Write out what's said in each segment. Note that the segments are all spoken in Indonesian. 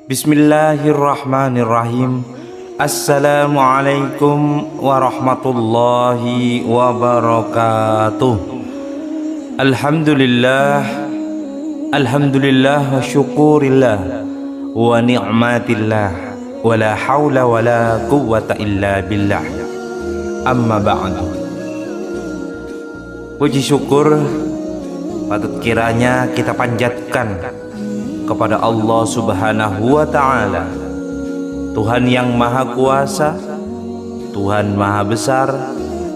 Bismillahirrahmanirrahim. Assalamualaikum warahmatullahi wabarakatuh. Alhamdulillah, alhamdulillah wa syukurillah wa ni'matillah wa la hawla wa la quwwata illa billah. Amma ba'du. Puji syukur patut kiranya kita panjatkan kepada Allah Subhanahu wa ta'ala, Tuhan yang maha kuasa, Tuhan maha besar,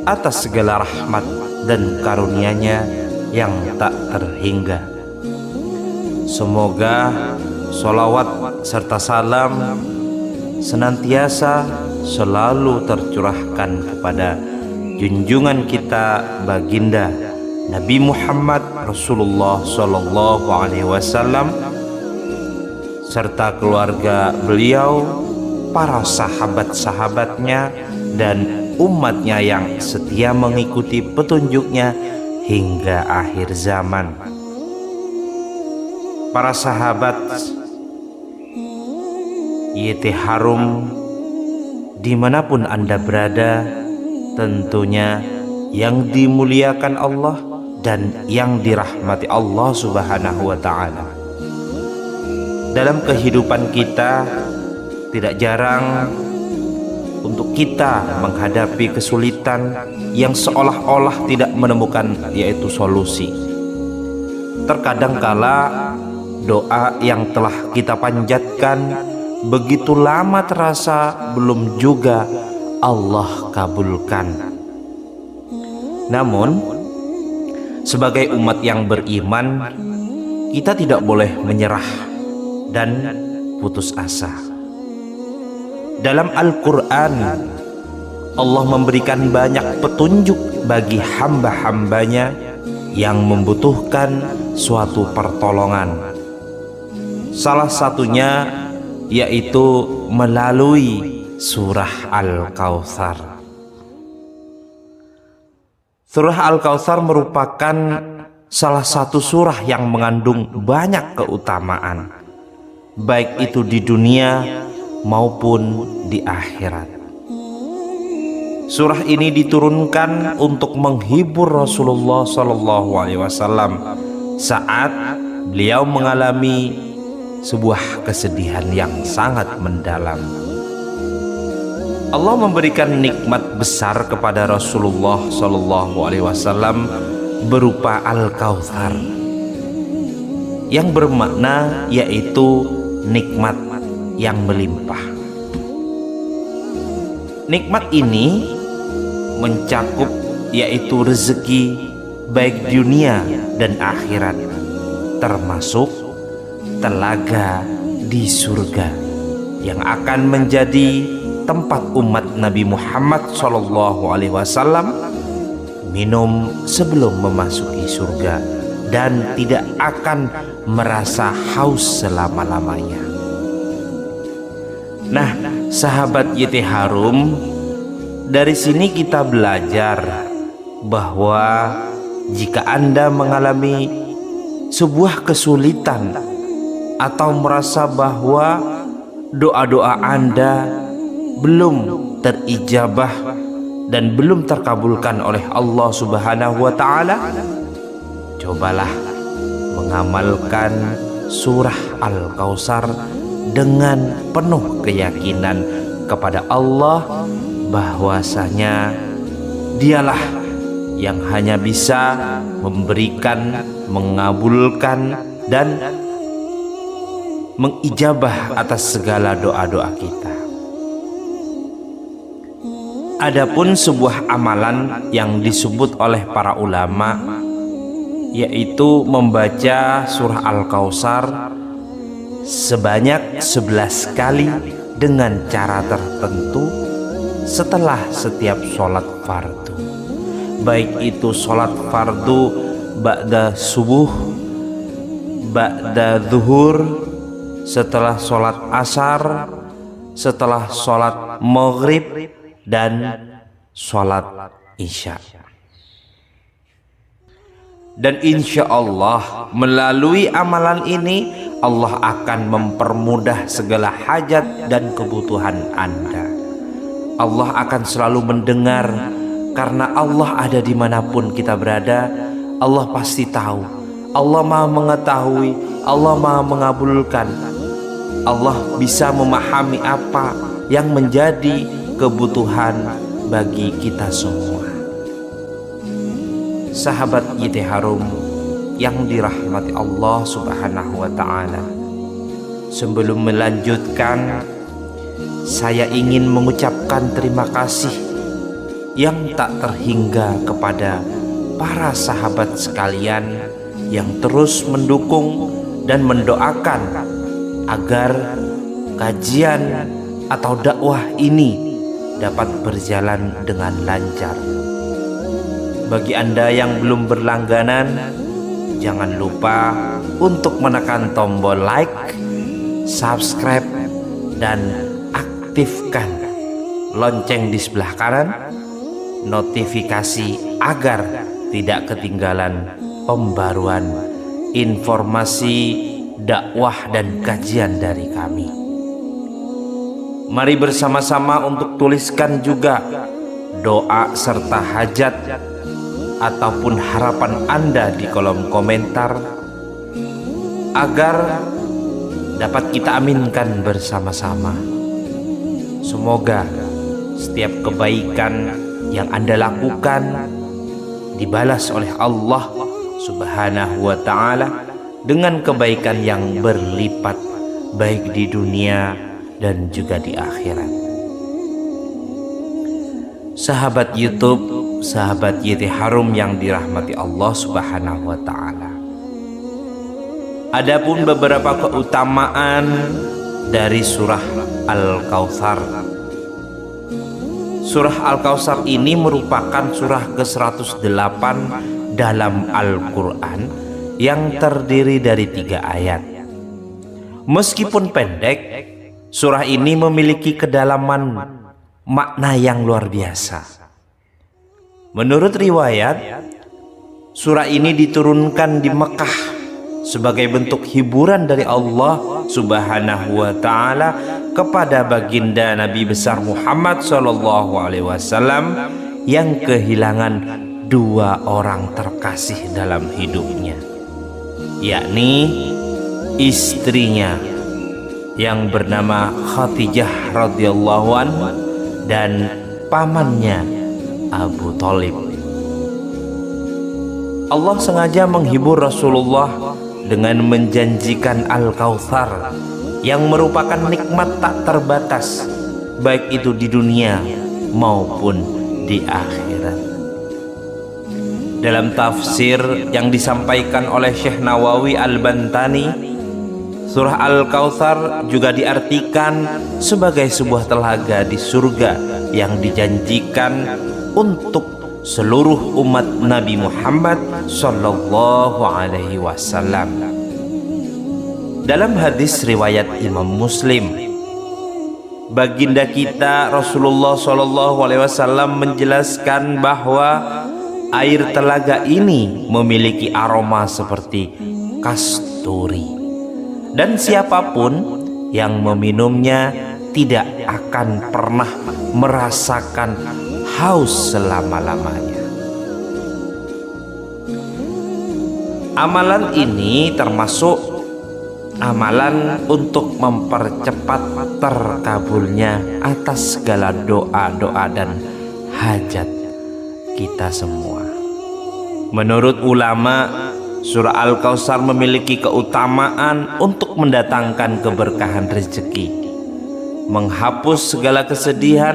atas segala rahmat dan karunia-Nya yang tak terhingga. Semoga sholawat serta salam senantiasa selalu tercurahkan kepada junjungan kita baginda Nabi Muhammad Rasulullah Sallallahu Alaihi Wasallam serta keluarga beliau, para sahabat-sahabatnya, dan umatnya yang setia mengikuti petunjuknya hingga akhir zaman. Para sahabat YT Harum, dimanapun Anda berada, tentunya yang dimuliakan Allah dan yang dirahmati Allah Subhanahu wa ta'ala. Dalam kehidupan kita tidak jarang untuk kita menghadapi kesulitan yang seolah-olah tidak menemukan yaitu solusi. Terkadang kala doa yang telah kita panjatkan begitu lama terasa belum juga Allah kabulkan. Namun sebagai umat yang beriman, kita tidak boleh menyerah dan putus asa. Dalam Al-Quran, Allah memberikan banyak petunjuk bagi hamba-hambanya yang membutuhkan suatu pertolongan. Salah satunya yaitu melalui surah Al-Kautsar. Surah Al-Kautsar merupakan salah satu surah yang mengandung banyak keutamaan, baik itu di dunia maupun di akhirat. Surah ini diturunkan untuk menghibur Rasulullah Sallallahu Alaihi Wasallam saat beliau mengalami sebuah kesedihan yang sangat mendalam. Allah memberikan nikmat besar kepada Rasulullah Sallallahu Alaihi Wasallam berupa Al-Kautsar, yang bermakna yaitu nikmat yang melimpah. Nikmat ini mencakup yaitu rezeki baik dunia dan akhirat, termasuk telaga di surga yang akan menjadi tempat umat Nabi Muhammad SAW minum sebelum memasuki surga dan tidak akan merasa haus selama-lamanya. Nah, sahabat YT Harum, dari sini kita belajar bahwa jika Anda mengalami sebuah kesulitan atau merasa bahwa doa-doa Anda belum terijabah dan belum terkabulkan oleh Allah Subhanahu wa ta'ala, cobalah mengamalkan surah Al-Kautsar dengan penuh keyakinan kepada Allah bahwasanya Dialah yang hanya bisa memberikan, mengabulkan, dan mengijabah atas segala doa-doa kita. Adapun sebuah amalan yang disebut oleh para ulama yaitu membaca surah Al-Kautsar sebanyak 11 kali dengan cara tertentu setelah setiap sholat fardu, baik itu sholat fardu ba'da subuh, ba'da zuhur, setelah sholat asar, setelah sholat maghrib, dan sholat isya. Dan insya Allah melalui amalan ini Allah akan mempermudah segala hajat dan kebutuhan Anda. Allah akan selalu mendengar, karena Allah ada dimanapun kita berada. Allah pasti tahu, Allah maha mengetahui, Allah maha mengabulkan. Allah bisa memahami apa yang menjadi kebutuhan bagi kita semua. Sahabat YT Harum yang dirahmati Allah Subhanahu wa ta'ala, sebelum melanjutkan, saya ingin mengucapkan terima kasih yang tak terhingga kepada para sahabat sekalian yang terus mendukung dan mendoakan agar kajian atau dakwah ini dapat berjalan dengan lancar. Bagi Anda yang belum berlangganan, jangan lupa untuk menekan tombol like, subscribe, dan aktifkan lonceng di sebelah kanan notifikasi agar tidak ketinggalan pembaruan informasi dakwah dan kajian dari kami. Mari bersama-sama untuk tuliskan juga doa serta hajat ataupun harapan Anda di kolom komentar agar dapat kita aminkan bersama-sama. Semoga setiap kebaikan yang Anda lakukan dibalas oleh Allah Subhanahu wa ta'ala dengan kebaikan yang berlipat, baik di dunia dan juga di akhirat. Sahabat YouTube, sahabat YT Harum yang dirahmati Allah Subhanahu wa ta'ala, adapun beberapa keutamaan dari surah Al-Kautsar. Surah Al-Kautsar ini merupakan surah ke-108 dalam Al-Quran yang terdiri dari 3 ayat. Meskipun pendek, surah ini memiliki kedalaman makna yang luar biasa. Menurut riwayat, surah ini diturunkan di Mekah sebagai bentuk hiburan dari Allah Subhanahu wa ta'ala kepada baginda Nabi besar Muhammad SAW yang kehilangan 2 orang terkasih dalam hidupnya, yakni istrinya yang bernama Khadijah radhiyallahu anha dan pamannya Abu Thalib. Allah sengaja menghibur Rasulullah dengan menjanjikan Al-Kautsar yang merupakan nikmat tak terbatas, baik itu di dunia maupun di akhirat. Dalam tafsir yang disampaikan oleh Syekh Nawawi Al-Bantani, surah Al-Kautsar juga diartikan sebagai sebuah telaga di surga yang dijanjikan untuk seluruh umat Nabi Muhammad sallallahu alaihi wasallam. Dalam hadis riwayat Imam Muslim, baginda kita Rasulullah sallallahu alaihi wasallam menjelaskan bahwa air telaga ini memiliki aroma seperti kasturi, dan siapapun yang meminumnya tidak akan pernah merasakan haus selama-lamanya. Amalan ini termasuk amalan untuk mempercepat terkabulnya atas segala doa-doa dan hajat kita semua. Menurut ulama, surah Al-Kautsar memiliki keutamaan untuk mendatangkan keberkahan rezeki, menghapus segala kesedihan,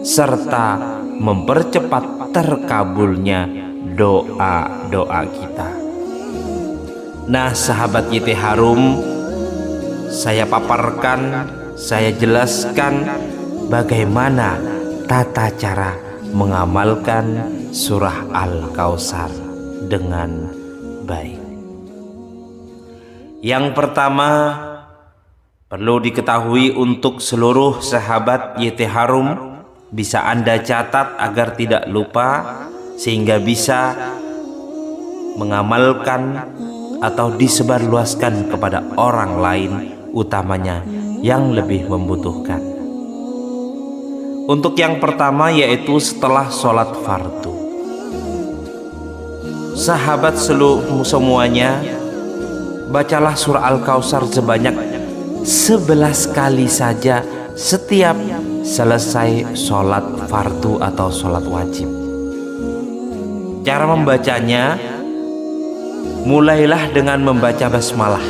serta mempercepat terkabulnya doa-doa kita. Nah, sahabat YT Harum, saya paparkan, saya jelaskan bagaimana tata cara mengamalkan surah Al-Kautsar dengan baik. Yang pertama, perlu diketahui untuk seluruh sahabat YT Harum, bisa Anda catat agar tidak lupa, sehingga bisa mengamalkan atau disebarluaskan kepada orang lain, utamanya yang lebih membutuhkan. Untuk yang pertama yaitu setelah sholat fardu. Sahabat semuanya, bacalah surah Al-Kautsar sebanyak 11 kali saja setiap selesai sholat fardu atau sholat wajib. Cara membacanya, mulailah dengan membaca basmalah.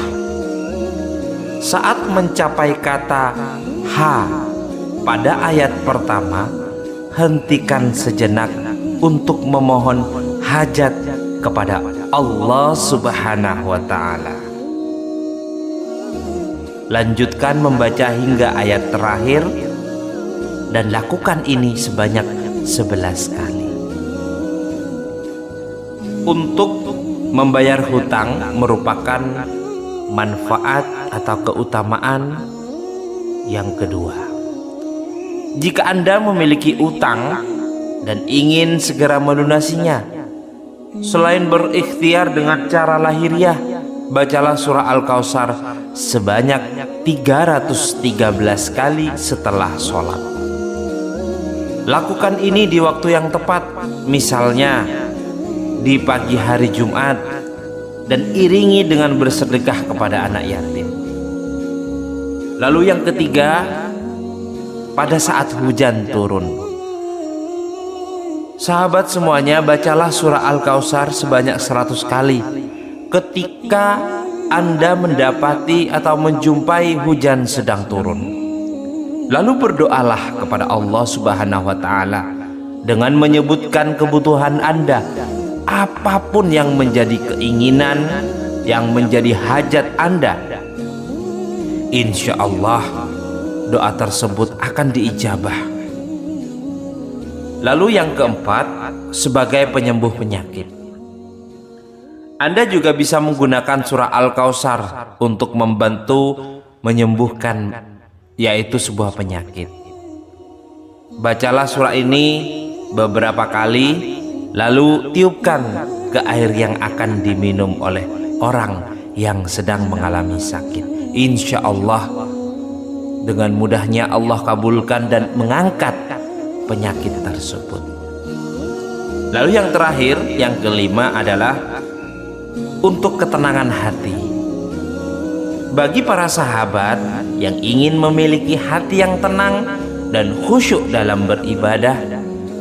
Saat mencapai kata ha pada ayat pertama, hentikan sejenak untuk memohon hajat kepada Allah Subhanahu wa Ta'ala. Lanjutkan membaca hingga ayat terakhir dan lakukan ini sebanyak 11 kali. Untuk membayar hutang merupakan manfaat atau keutamaan yang kedua. Jika Anda memiliki utang dan ingin segera melunasinya, selain berikhtiar dengan cara lahiriah, bacalah surah Al-Kautsar sebanyak 313 kali setelah sholat. Lakukan ini di waktu yang tepat, misalnya di pagi hari Jumat, dan iringi dengan bersedekah kepada anak yatim. Lalu yang ketiga, pada saat hujan turun. Sahabat semuanya, bacalah surah Al-Kautsar sebanyak 100 kali ketika Anda mendapati atau menjumpai hujan sedang turun. Lalu berdoalah kepada Allah Subhanahu wa Ta'ala dengan menyebutkan kebutuhan Anda, apapun yang menjadi keinginan, yang menjadi hajat Anda. Insya Allah doa tersebut akan diijabah. Lalu yang keempat, sebagai penyembuh penyakit. Anda juga bisa menggunakan surah Al-Kautsar untuk membantu menyembuhkan, yaitu sebuah penyakit. Bacalah surah ini beberapa kali, lalu tiupkan ke air yang akan diminum oleh orang yang sedang mengalami sakit. Insya Allah dengan mudahnya Allah kabulkan dan mengangkat penyakit tersebut. Lalu yang terakhir, yang kelima adalah untuk ketenangan hati. Bagi para sahabat yang ingin memiliki hati yang tenang dan khusyuk dalam beribadah,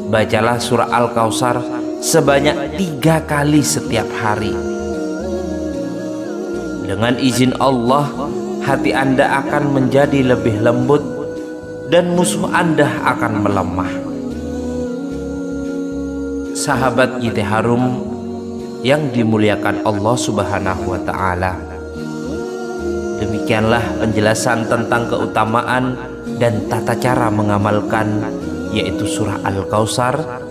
bacalah surah Al-Kautsar sebanyak 3 kali setiap hari. Dengan izin Allah, hati Anda akan menjadi lebih lembut dan musuh Anda akan melemah. Sahabat Giti Harum yang dimuliakan Allah Subhanahu wa Ta'ala, demikianlah penjelasan tentang keutamaan dan tata cara mengamalkan, yaitu surah Al-Kautsar.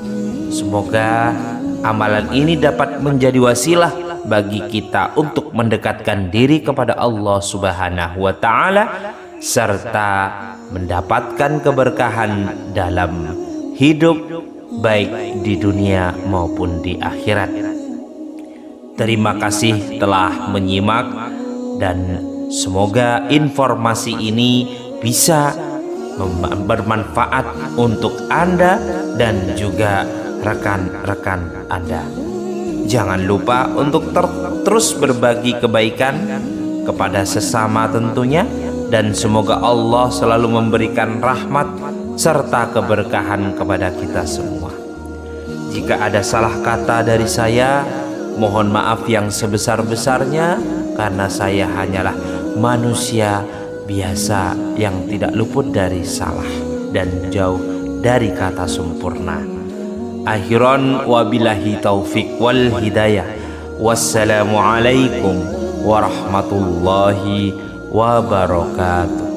Semoga amalan ini dapat menjadi wasilah bagi kita untuk mendekatkan diri kepada Allah Subhanahu wa Ta'ala serta mendapatkan keberkahan dalam hidup, baik di dunia maupun di akhirat. Terima kasih telah menyimak, dan semoga informasi ini bisa bermanfaat untuk Anda dan juga rekan-rekan Anda. Jangan lupa untuk terus berbagi kebaikan kepada sesama tentunya, dan semoga Allah selalu memberikan rahmat serta keberkahan kepada kita semua. Jika ada salah kata dari saya, mohon maaf yang sebesar-besarnya, karena saya hanyalah manusia biasa yang tidak luput dari salah dan jauh dari kata sempurna. Akhiran wabillahi taufik wal hidayah. Wassalamualaikum warahmatullahi wabarakatuh.